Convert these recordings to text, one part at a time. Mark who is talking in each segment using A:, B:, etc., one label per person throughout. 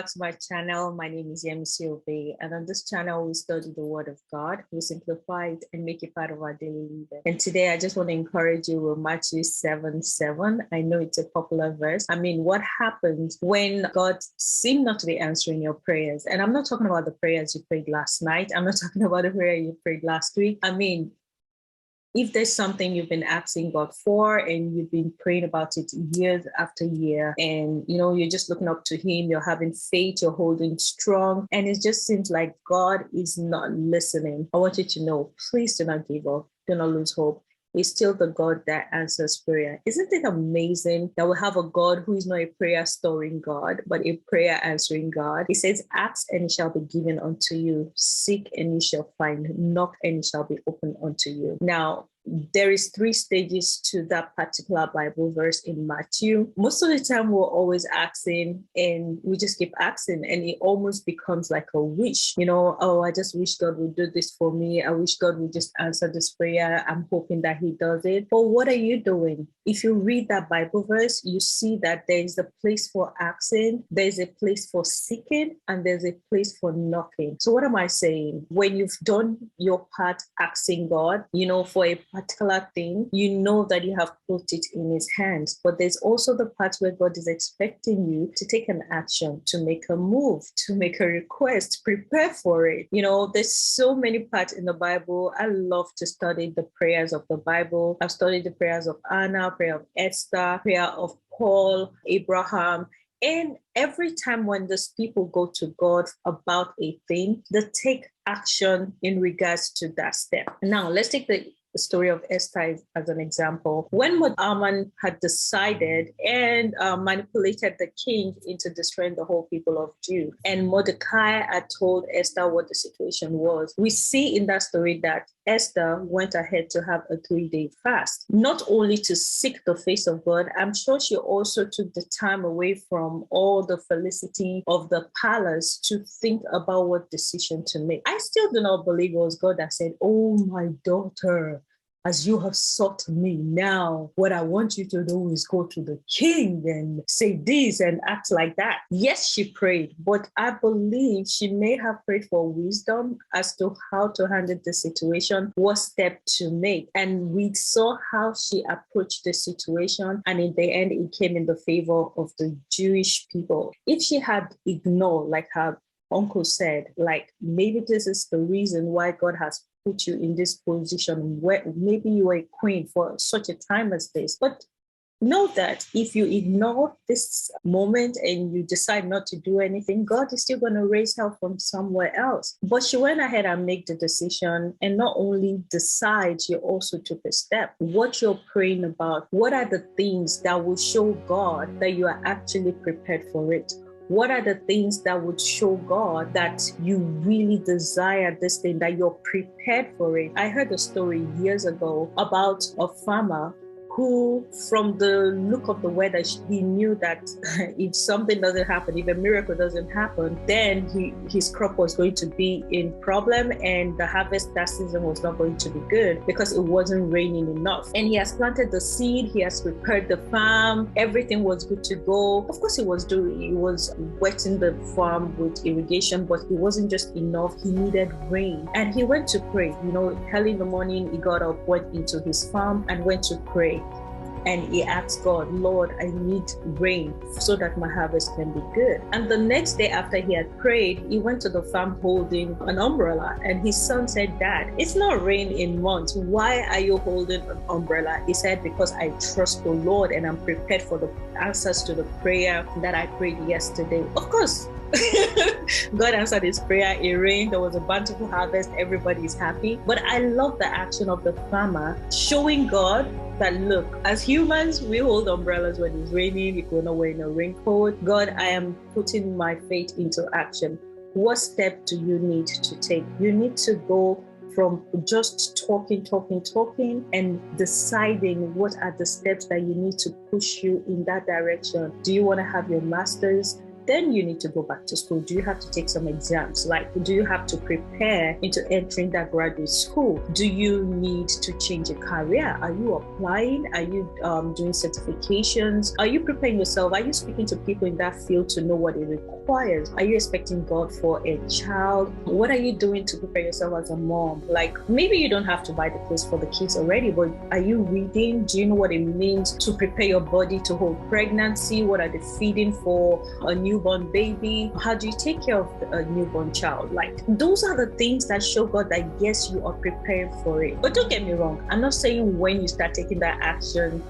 A: to my channel. My name is Yemisi Obey, and on this channel, we study the Word of God, we simplify it and make it part of our daily living. And today, I just want to encourage you with Matthew 7:7. I know it's a popular verse. I mean, what happens when God seemed not to be answering your prayers? And I'm not talking about the prayers you prayed last night. I'm not talking about the prayer you prayed last week. I mean, if there's something you've been asking God for and you've been praying about it years after year, and you're just looking up to Him, you're having faith, you're holding strong, and it just seems like God is not listening, I want you to know, please do not give up, do not lose hope. He's still the God that answers prayer. Isn't it amazing that we have a God who is not a prayer storing God, but a prayer answering God? He says, ask and it shall be given unto you. Seek and you shall find. Knock and it shall be opened unto you. Now, there is 3 stages to that particular Bible verse in Matthew. Most of the time we're always asking and we just keep asking and it almost becomes like a wish, oh, I just wish God would do this for me. I wish God would just answer this prayer. I'm hoping that He does it. But what are you doing? If you read that Bible verse, you see that there is a place for asking, there's a place for seeking, and there's a place for knocking. So what am I saying? When you've done your part asking God, for a particular thing, that you have put it in His hands. But there's also the part where God is expecting you to take an action, to make a move, to make a request, prepare for it. There's so many parts in the Bible. I love to study the prayers of the Bible. I've studied the prayers of Anna, prayer of Esther, prayer of Paul, Abraham. And every time when these people go to God about a thing, they take action in regards to that step. Now, let's take the story of Esther as an example. When Haman had decided and manipulated the king into destroying the whole people of Judah, and Mordecai had told Esther what the situation was, we see in that story that Esther went ahead to have a 3-day fast, not only to seek the face of God. I'm sure she also took the time away from all the felicity of the palace to think about what decision to make. I still do not believe it was God that said, oh, my daughter, as you have sought me now, what I want you to do is go to the king and say this and act like that. Yes, she prayed, but I believe she may have prayed for wisdom as to how to handle the situation, what step to make. And we saw how she approached the situation, and in the end, it came in the favor of the Jewish people. If she had ignored, like her uncle said, like maybe this is the reason why God has put you in this position where maybe you are a queen for such a time as this. But know that if you ignore this moment and you decide not to do anything, God is still going to raise help from somewhere else. But she went ahead and made the decision, and not only decide, she also took a step. What you're praying about, what are the things that will show God that you are actually prepared for it? What are the things that would show God that you really desire this thing, that you're prepared for it? I heard a story years ago about a farmer who, from the look of the weather, he knew that if something doesn't happen, if a miracle doesn't happen, then his crop was going to be in problem, and the harvest that season was not going to be good because it wasn't raining enough. And he has planted the seed, he has prepared the farm, everything was good to go. Of course, he was wetting the farm with irrigation, but it wasn't just enough. He needed rain, and he went to pray. Early in the morning, he got up, went into his farm, and went to pray. And he asked God, Lord, I need rain so that my harvest can be good. And the next day after he had prayed, he went to the farm holding an umbrella. And his son said, Dad, it's not rain in months. Why are you holding an umbrella? He said, because I trust the Lord and I'm prepared for the answers to the prayer that I prayed yesterday. Of course, God answered his prayer. It rained. There was a bountiful harvest. Everybody is happy. But I love the action of the farmer showing God that, look, as humans, we hold umbrellas when it's raining. If we're not wearing a raincoat, God, I am putting my faith into action. What step do you need to take? You need to go from just talking and deciding what are the steps that you need to push you in that direction. Do you want to have your master's? then you need to go back to school. Do you have to take some exams? Like, do you have to prepare into entering that graduate school? Do you need to change a career? Are you applying? Are you doing certifications? Are you preparing yourself? Are you speaking to people in that field to know what it requires? Are you expecting God for a child? What are you doing to prepare yourself as a mom? Like, maybe you don't have to buy the clothes for the kids already, but are you reading? Do you know what it means to prepare your body to hold pregnancy? What are the feeding for a newborn baby? How do you take care of a newborn child? Like, those are the things that show God that yes, you are prepared for it. But don't get me wrong, I'm not saying when you start taking that action,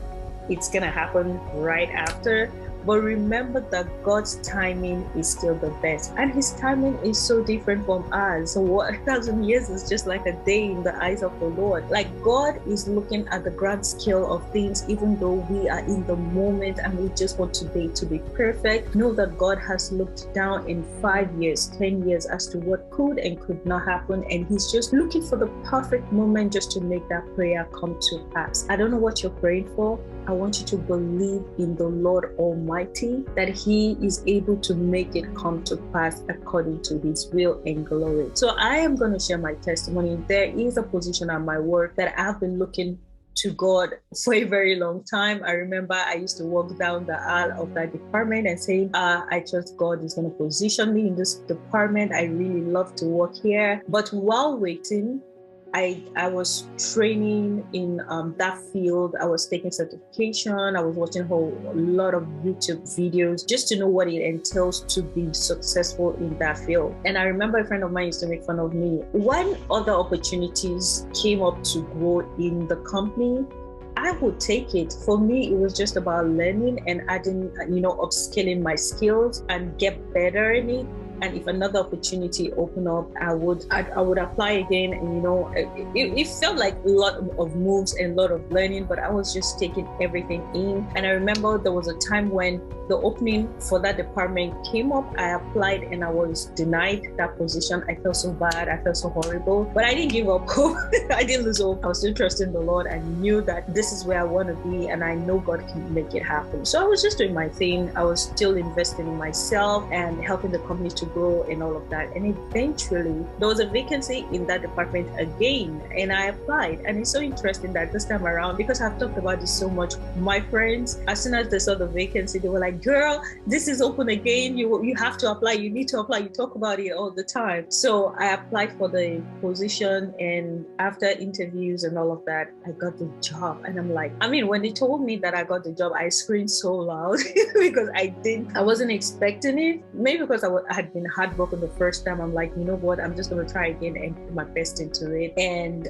A: it's gonna happen right after. But remember that God's timing is still the best, and his timing is so different from ours. So 1,000 years is just like a day in the eyes of the Lord. Like, God is looking at the grand scale of things, even though we are in the moment and we just want today to be perfect. Know that God has looked down in 5 years, 10 years as to what could and could not happen, and he's just looking for the perfect moment just to make that prayer come to pass. I don't know what you're praying for. I want you to believe in the Lord Almighty, that he is able to make it come to pass according to his will and glory. So I am going to share my testimony. There is a position at my work that I've been looking to God for a very long time. I remember I used to walk down the aisle of that department and say, I trust God is going to position me in this department. I really love to work here. But while waiting, I was training in that field. I was taking certification. I was watching a lot of YouTube videos just to know what it entails to be successful in that field. And I remember a friend of mine used to make fun of me. When other opportunities came up to grow in the company, I would take it. For me, it was just about learning and adding, upskilling my skills and get better in it. And if another opportunity opened up, I would apply again. And it felt like a lot of moves and a lot of learning, but I was just taking everything in. And I remember there was a time when the opening for that department came up. I applied and I was denied that position. I felt so bad. I felt so horrible, but I didn't give up hope. I didn't lose hope. I was still trusting the Lord. I knew that this is where I want to be, and I know God can make it happen. So I was just doing my thing. I was still investing in myself and helping the company to grow and all of that. And eventually there was a vacancy in that department again, and I applied. And it's so interesting that this time around, because I've talked about this so much, my friends, as soon as they saw the vacancy, they were like, girl, this is open again. You have to apply. You need to apply. You talk about it all the time. So I applied for the position, and after interviews and all of that, I got the job. And I'm like, when they told me that I got the job, I screamed so loud because I wasn't expecting it. Maybe because I had been heartbroken the first time. I'm like, you know what? I'm just going to try again and put my best into it. And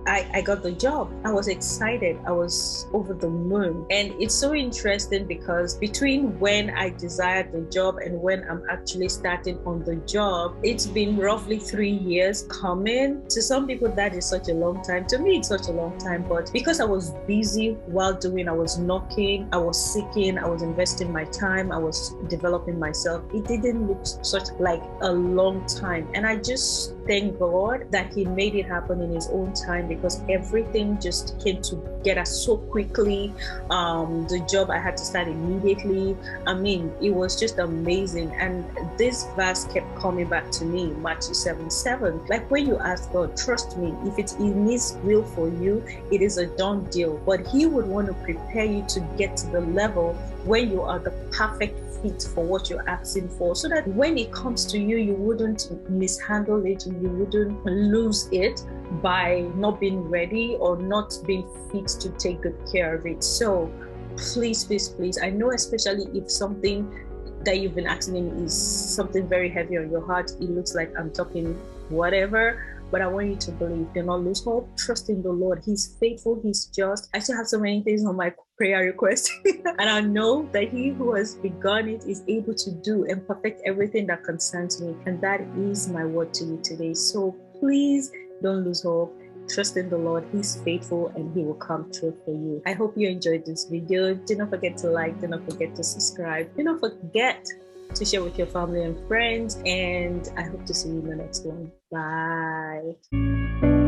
A: I got the job. I was excited. I was over the moon. And it's so interesting because between when I desired the job and when I'm actually starting on the job, it's been roughly 3 years coming. To some people, that is such a long time. To me, it's such a long time. But because I was busy while doing, I was knocking, I was seeking, I was investing my time, I was developing myself, it didn't look such like a long time. And I just thank God that he made it happen in his own time, because everything just came together so quickly. The job, I had to start immediately. It was just amazing. And this verse kept coming back to me, Matthew 7:7. Like, when you ask God, trust me, if it's in his will for you, it is a done deal. But he would want to prepare you to get to the level when you are the perfect fit for what you're asking for, so that when it comes to you, you wouldn't mishandle it, you wouldn't lose it by not being ready or not being fit to take good care of it. So please, please, please, I know, especially if something that you've been asking him is something very heavy on your heart, it looks like I'm talking whatever, but I want you to believe. Do not lose hope. Trust in the Lord. He's faithful. He's just. I still have so many things on my prayer request. And I know that he who has begun it is able to do and perfect everything that concerns me. And that is my word to you today. So please don't lose hope. Trust in the Lord. He's faithful and he will come through for you. I hope you enjoyed this video. Do not forget to like. Do not forget to subscribe. Do not forget to share with your family and friends. And I hope to see you in the next one. Bye.